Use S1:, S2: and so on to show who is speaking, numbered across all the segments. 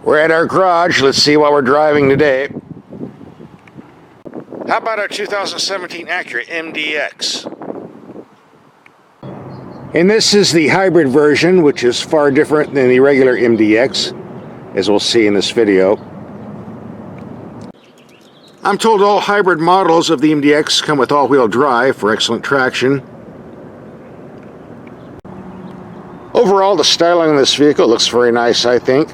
S1: We're at our garage. Let's see what we're driving today. How about our 2017 Acura MDX? And this is the hybrid version, which is far different than the regular MDX, as we'll see in this video. I'm told all hybrid models of the MDX come with all-wheel drive for excellent traction. Overall, the styling of this vehicle looks very nice, I think.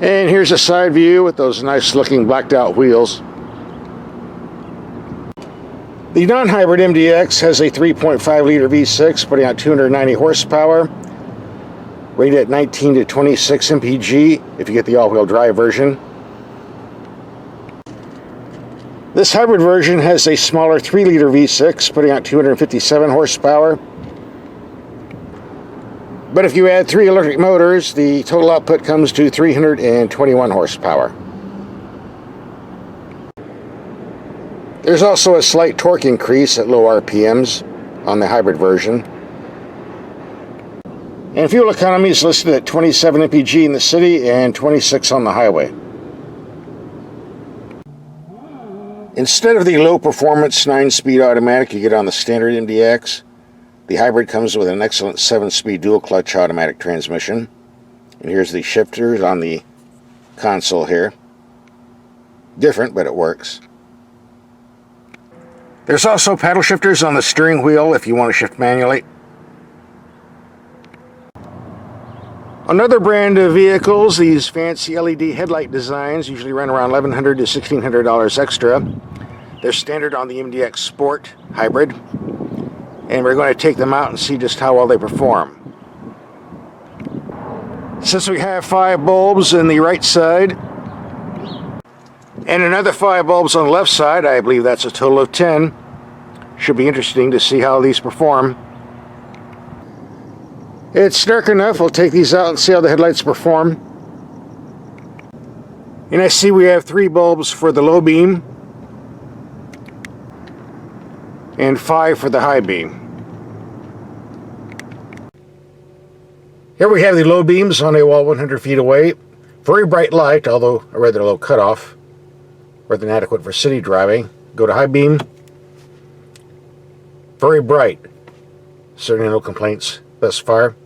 S1: And here's a side view with those nice looking blacked out wheels. The non-hybrid MDX has a 3.5 liter V6 putting out 290 horsepower, rated at 19 to 26 mpg if you get the all-wheel drive version. This hybrid version has a smaller 3 liter V6 putting out 257 horsepower. But if you add 3 electric motors, the total output comes to 321 horsepower. There's also a slight torque increase at low RPMs on the hybrid version. And fuel economy is listed at 27 mpg in the city and 26 on the highway. Instead of the low performance 9-speed automatic you get on the standard MDX, the hybrid comes with an excellent 7-speed dual clutch automatic transmission. And here's the shifters on the console here. Different, but it works. There's also paddle shifters on the steering wheel if you want to shift manually. Another brand of vehicles, these fancy LED headlight designs usually run around $1,100 to $1,600 extra. They're standard on the MDX Sport hybrid. And we're going to take them out and see just how well they perform. Since we have 5 bulbs on the right side and another 5 bulbs on the left side, I believe that's a total of 10. Should be interesting to see how these perform. It's dark enough, we'll take these out and see how the headlights perform. And I see we have 3 bulbs for the low beam and 5 for the high beam. Here we have the low beams on a wall 100 feet away. Very bright light, although a rather low cutoff, rather than adequate for city driving. Go to high beam. Very bright. Certainly no complaints thus far.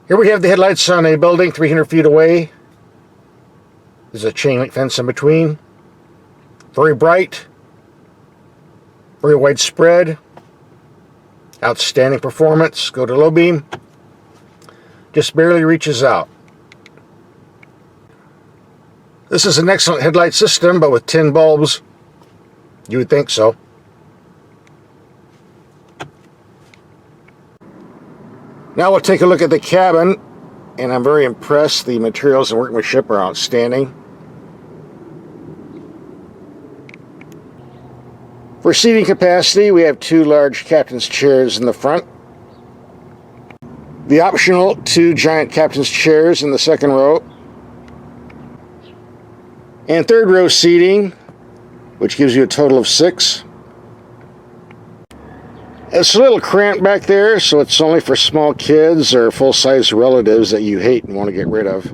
S1: Here we have the headlights on a building 300 feet away. There's a chain link fence in between. Very bright, very widespread, outstanding performance. Go to low beam, just barely reaches out. This is an excellent headlight system, but with 10 bulbs, you would think so. Now we'll take a look at the cabin, and I'm very impressed. The materials and workmanship are outstanding. For seating capacity, we have 2 large captain's chairs in the front. The optional 2 giant captain's chairs in the second row. And third row seating, which gives you a total of 6. It's a little cramped back there, so it's only for small kids or full-size relatives that you hate and want to get rid of.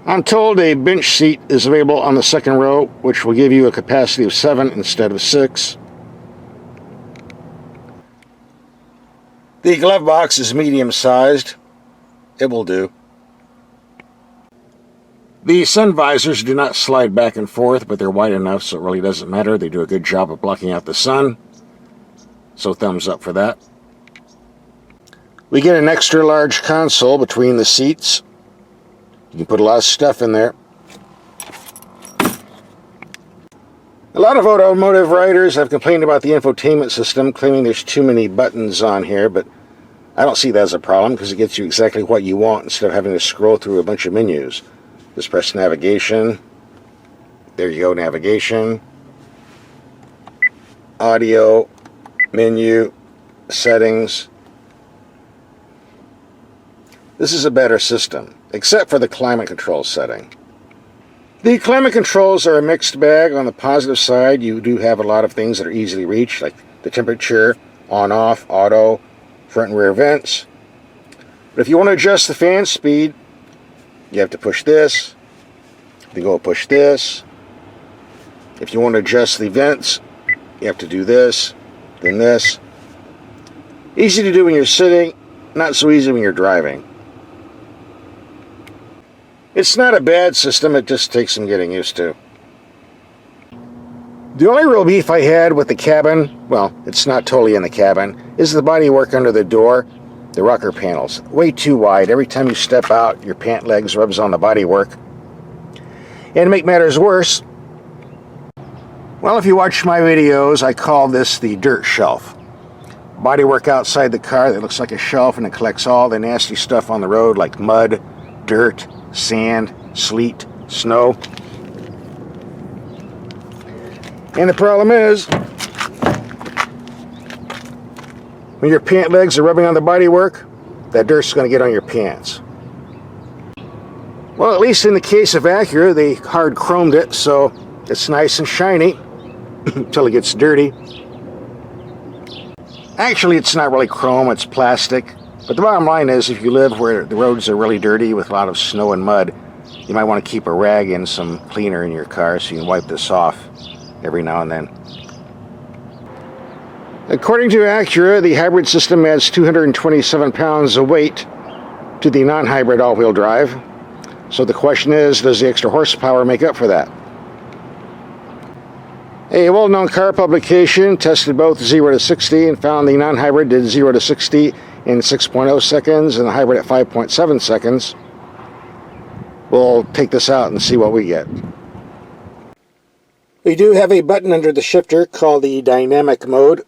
S1: I'm told a bench seat is available on the second row, which will give you a capacity of 7 instead of 6. The glove box is medium-sized. It will do. The sun visors do not slide back and forth, but they're wide enough so it really doesn't matter. They do a good job of blocking out the sun, so thumbs up for that. We get an extra large console between the seats. You can put a lot of stuff in there. A lot of automotive writers have complained about the infotainment system, claiming there's too many buttons on here, but I don't see that as a problem because it gets you exactly what you want instead of having to scroll through a bunch of menus. Just press navigation. There you go, navigation. Audio, menu, settings. This is a better system, except for the climate control setting. The climate controls are a mixed bag. On the positive side, you do have a lot of things that are easily reached, like the temperature, on-off, auto, front and rear vents. But if you want to adjust the fan speed, you have to push this. You go push this. If you want to adjust the vents, you have to do this, then this. Easy to do when you're sitting, not so easy when you're driving. It's not a bad system, it just takes some getting used to. The only real beef I had with the cabin, well, it's not totally in the cabin, is the bodywork under the door, the rocker panels. Way too wide. Every time you step out, your pant legs rubs on the bodywork. And to make matters worse, well, if you watch my videos, I call this the dirt shelf. Bodywork outside the car that looks like a shelf, and it collects all the nasty stuff on the road like mud, dirt, sand, sleet, snow. And the problem is, when your pant legs are rubbing on the bodywork, that dirt's going to get on your pants. Well, at least in the case of Acura, they hard chromed it, so it's nice and shiny until it gets dirty. Actually, it's not really chrome, it's plastic. But the bottom line is, if you live where the roads are really dirty with a lot of snow and mud, you might want to keep a rag and some cleaner in your car so you can wipe this off every now and then. According to Acura, the hybrid system adds 227 pounds of weight to the non-hybrid all-wheel drive. So the question is, does the extra horsepower make up for that? A well-known car publication tested both 0 to 60 and found the non-hybrid did 0 to 60 in 6.0 seconds and the hybrid at 5.7 seconds. We'll take this out and see what we get. We do have a button under the shifter called the dynamic mode.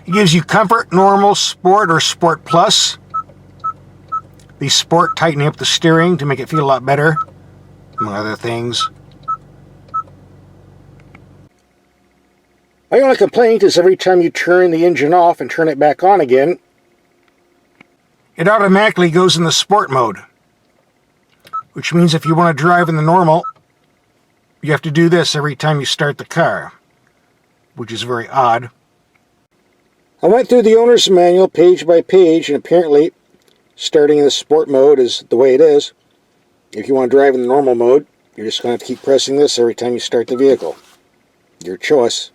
S1: It gives you comfort, normal, sport, or sport plus. The sport tightening up the steering to make it feel a lot better, among other things. My only complaint is every time you turn the engine off and turn it back on again, it automatically goes in the sport mode. Which means if you want to drive in the normal, you have to do this every time you start the car, which is very odd. I went through the owner's manual page by page, and apparently starting in the sport mode is the way it is. If you want to drive in the normal mode, you're just going to have to keep pressing this every time you start the vehicle. Your choice.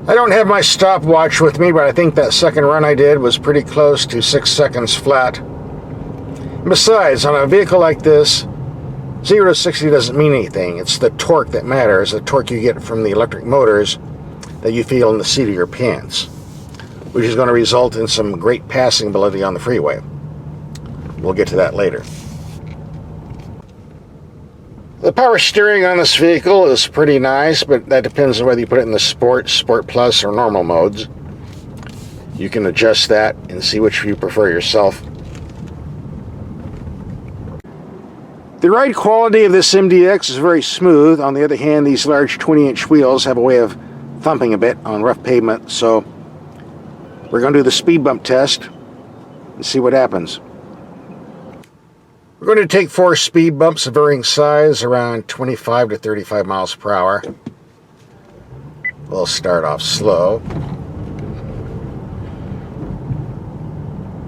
S1: I don't have my stopwatch with me, but I think that second run I did was pretty close to 6 seconds flat. Besides, on a vehicle like this, 0 to 60 doesn't mean anything. It's the torque that matters, the torque you get from the electric motors that you feel in the seat of your pants, which is going to result in some great passing ability on the freeway. We'll get to that later. The power steering on this vehicle is pretty nice, but that depends on whether you put it in the Sport, Sport Plus, or normal modes. You can adjust that and see which you prefer yourself. The ride quality of this MDX is very smooth. On the other hand, these large 20-inch wheels have a way of thumping a bit on rough pavement, so we're going to do the speed bump test and see what happens. We're going to take 4 speed bumps of varying size, around 25 to 35 miles per hour. We'll start off slow.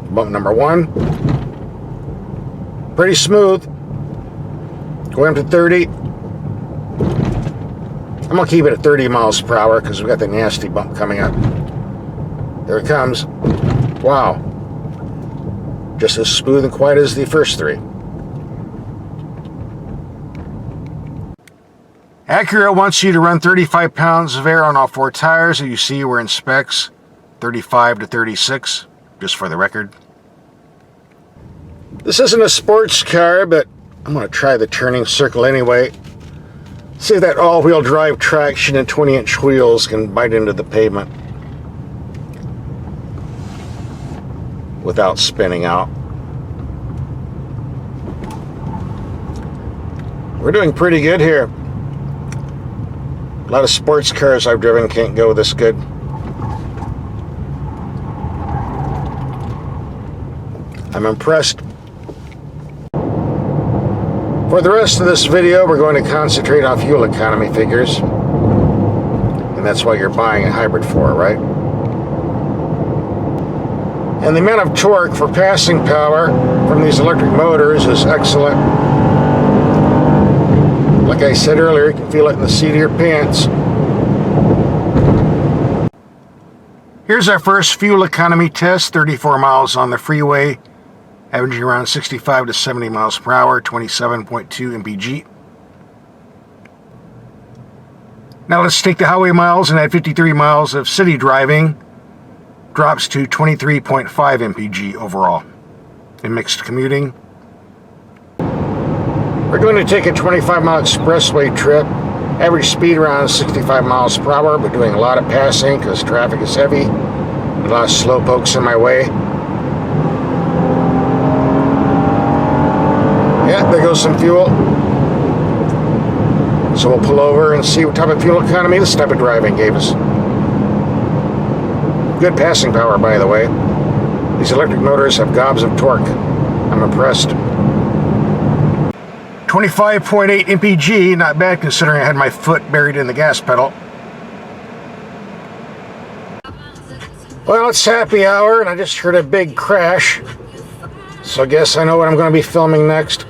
S1: Bump number 1. Pretty smooth. Going up to 30. I'm going to keep it at 30 miles per hour because we've got the nasty bump coming up. There it comes. Wow. Just as smooth and quiet as the first 3. Acura wants you to run 35 pounds of air on all 4 tires. As you see, we're in specs 35 to 36, just for the record. This isn't a sports car, but I'm going to try the turning circle anyway. See if that all-wheel drive traction and 20-inch wheels can bite into the pavement without spinning out. We're doing pretty good here. A lot of sports cars I've driven can't go this good. I'm impressed. For the rest of this video, we're going to concentrate on fuel economy figures. And that's why you're buying a hybrid for, right? And the amount of torque for passing power from these electric motors is excellent. Like I said earlier, you can feel it in the seat of your pants. Here's our first fuel economy test, 34 miles on the freeway, averaging around 65 to 70 miles per hour, 27.2 mpg. Now let's take the highway miles and add 53 miles of city driving. Drops to 23.5 mpg overall. In mixed commuting, we're going to take a 25-mile expressway trip. Average speed around 65 miles per hour, but doing a lot of passing because traffic is heavy. A lot of slow pokes in my way. Yeah, there goes some fuel. So we'll pull over and see what type of fuel economy this type of driving gave us. Good passing power, by the way. These electric motors have gobs of torque. I'm impressed. 25.8 mpg, not bad considering I had my foot buried in the gas pedal. Well, it's happy hour and I just heard a big crash. So I guess I know what I'm going to be filming next.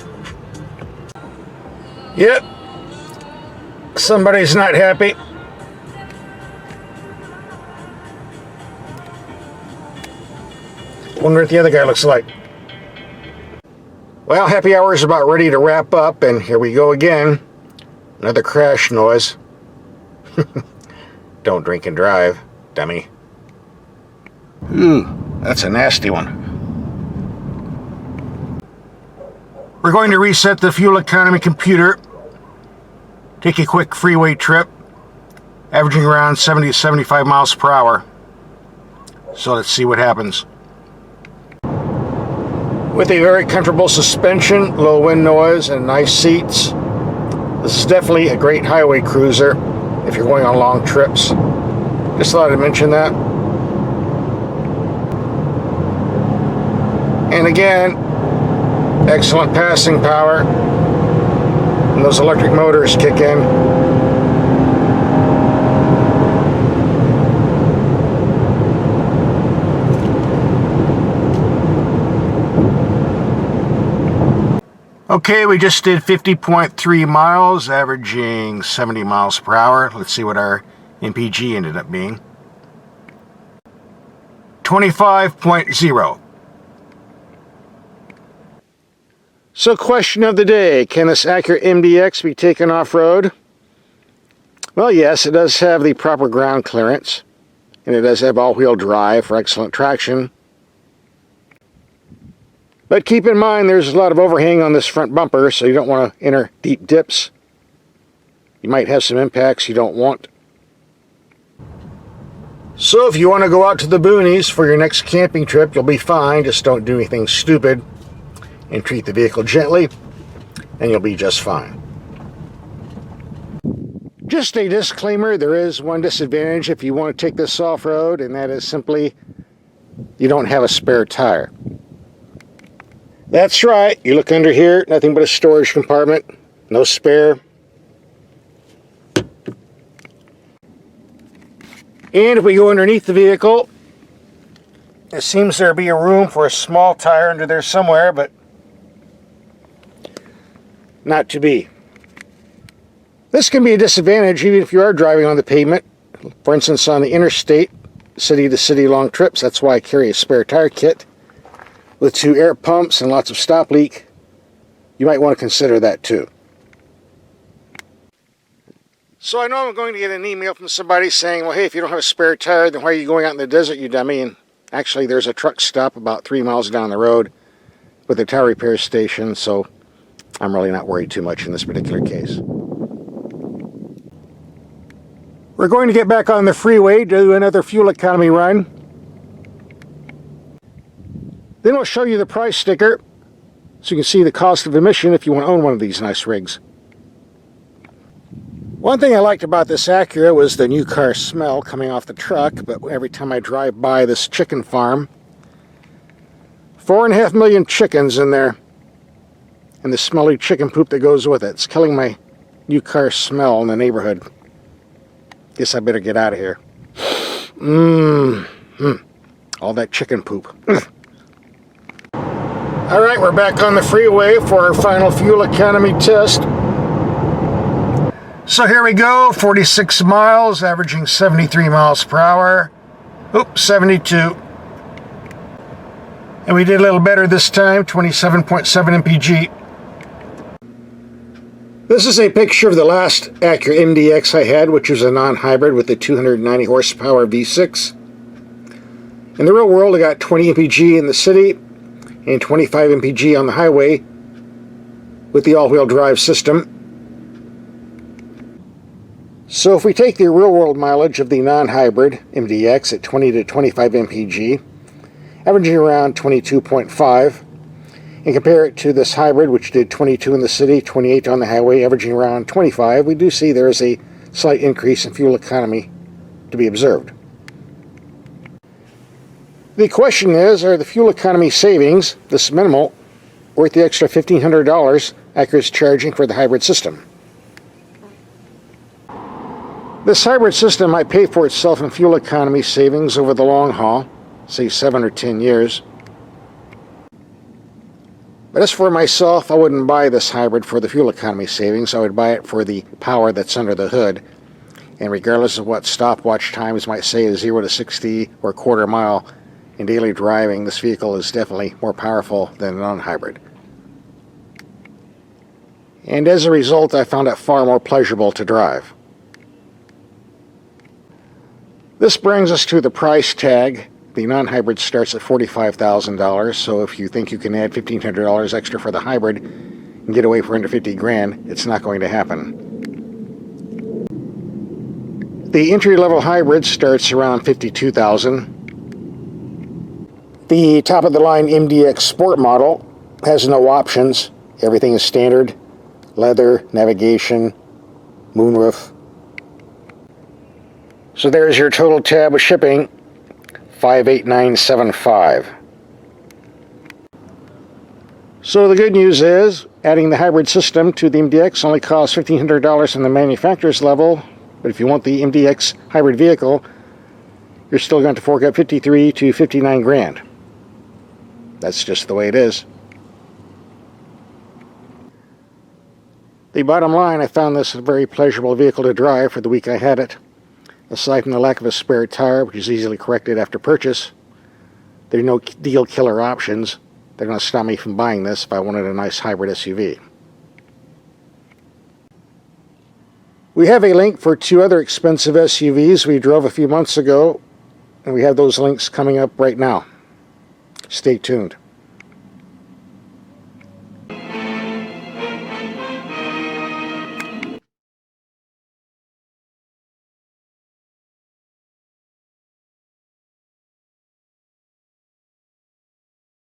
S1: Yep. Somebody's not happy. Wonder what the other guy looks like. Well, happy hour is about ready to wrap up, and here we go again. Another crash noise. Don't drink and drive, dummy. That's a nasty one. We're going to reset the fuel economy computer. Take a quick freeway trip, averaging around 70 to 75 miles per hour. So let's see what happens. With a very comfortable suspension, low wind noise, and nice seats, this is definitely a great highway cruiser if you're going on long trips. Just thought I'd mention that. And again, excellent passing power. And those electric motors kick in. Okay, we just did 50.3 miles, averaging 70 miles per hour. Let's see what our MPG ended up being. 25.0. So, question of the day, can this Acura MDX be taken off-road? Well, yes, it does have the proper ground clearance, and it does have all-wheel drive for excellent traction. But keep in mind there's a lot of overhang on this front bumper, so you don't want to enter deep dips. You might have some impacts you don't want. So if you want to go out to the boonies for your next camping trip, you'll be fine. Just don't do anything stupid and treat the vehicle gently, and you'll be just fine. Just a disclaimer, there is one disadvantage if you want to take this off-road, and that is simply you don't have a spare tire. That's right, you look under here, nothing but a storage compartment, no spare. And if we go underneath the vehicle, it seems there be a room for a small tire under there somewhere, but not to be. This can be a disadvantage even if you are driving on the pavement. For instance, on the interstate, city-to-city long trips, that's why I carry a spare tire kit with 2 air pumps and lots of stop leak. You might want to consider that too. So I know I'm going to get an email from somebody saying, well, hey, if you don't have a spare tire, then why are you going out in the desert, you dummy? And actually, there's a truck stop about 3 miles down the road with a tire repair station, so I'm really not worried too much in this particular case. We're going to get back on the freeway to do another fuel economy run. Then we'll show you the price sticker so you can see the cost of emission if you want to own one of these nice rigs. One thing I liked about this Acura was the new car smell coming off the truck, but every time I drive by this chicken farm, 4.5 million chickens in there, and the smelly chicken poop that goes with it. It's killing my new car smell in the neighborhood. Guess I better get out of here. All that chicken poop. Alright, we're back on the freeway for our final fuel economy test. So here we go, 46 miles, averaging 73 miles per hour. Oops, 72. And we did a little better this time, 27.7 mpg. This is a picture of the last Acura MDX I had, which was a non-hybrid with the 290 horsepower V6. In the real world, I got 20 mpg in the city and 25 mpg on the highway with the all-wheel drive system. So if we take the real-world mileage of the non-hybrid MDX at 20 to 25 mpg, averaging around 22.5, and compare it to this hybrid, which did 22 in the city, 28 on the highway, averaging around 25, we do see there is a slight increase in fuel economy to be observed. The question is, are the fuel economy savings, this minimal, worth the extra $1,500 Acura is charging for the hybrid system? This hybrid system might pay for itself in fuel economy savings over the long haul, say 7 or 10 years. But as for myself, I wouldn't buy this hybrid for the fuel economy savings. I would buy it for the power that's under the hood. And regardless of what stopwatch times might say, 0 to 60 or a quarter mile in daily driving, this vehicle is definitely more powerful than a non-hybrid. And as a result, I found it far more pleasurable to drive. This brings us to the price tag. The non-hybrid starts at $45,000, so if you think you can add $1,500 extra for the hybrid and get away for under 50 grand, it's not going to happen. The entry-level hybrid starts around $52,000. The top-of-the-line MDX Sport model has no options. Everything is standard: leather, navigation, moonroof. So there's your total tab with shipping, $58975. So the good news is, adding the hybrid system to the MDX only costs $1,500 on the manufacturer's level, but if you want the MDX hybrid vehicle, you're still going to fork out 53 to 59 grand. That's just the way it is. The bottom line, I found this a very pleasurable vehicle to drive for the week I had it. Aside from the lack of a spare tire, which is easily corrected after purchase, there are no deal killer options. They're going to stop me from buying this if I wanted a nice hybrid SUV. We have a link for 2 other expensive SUVs we drove a few months ago, and we have those links coming up right now. Stay tuned.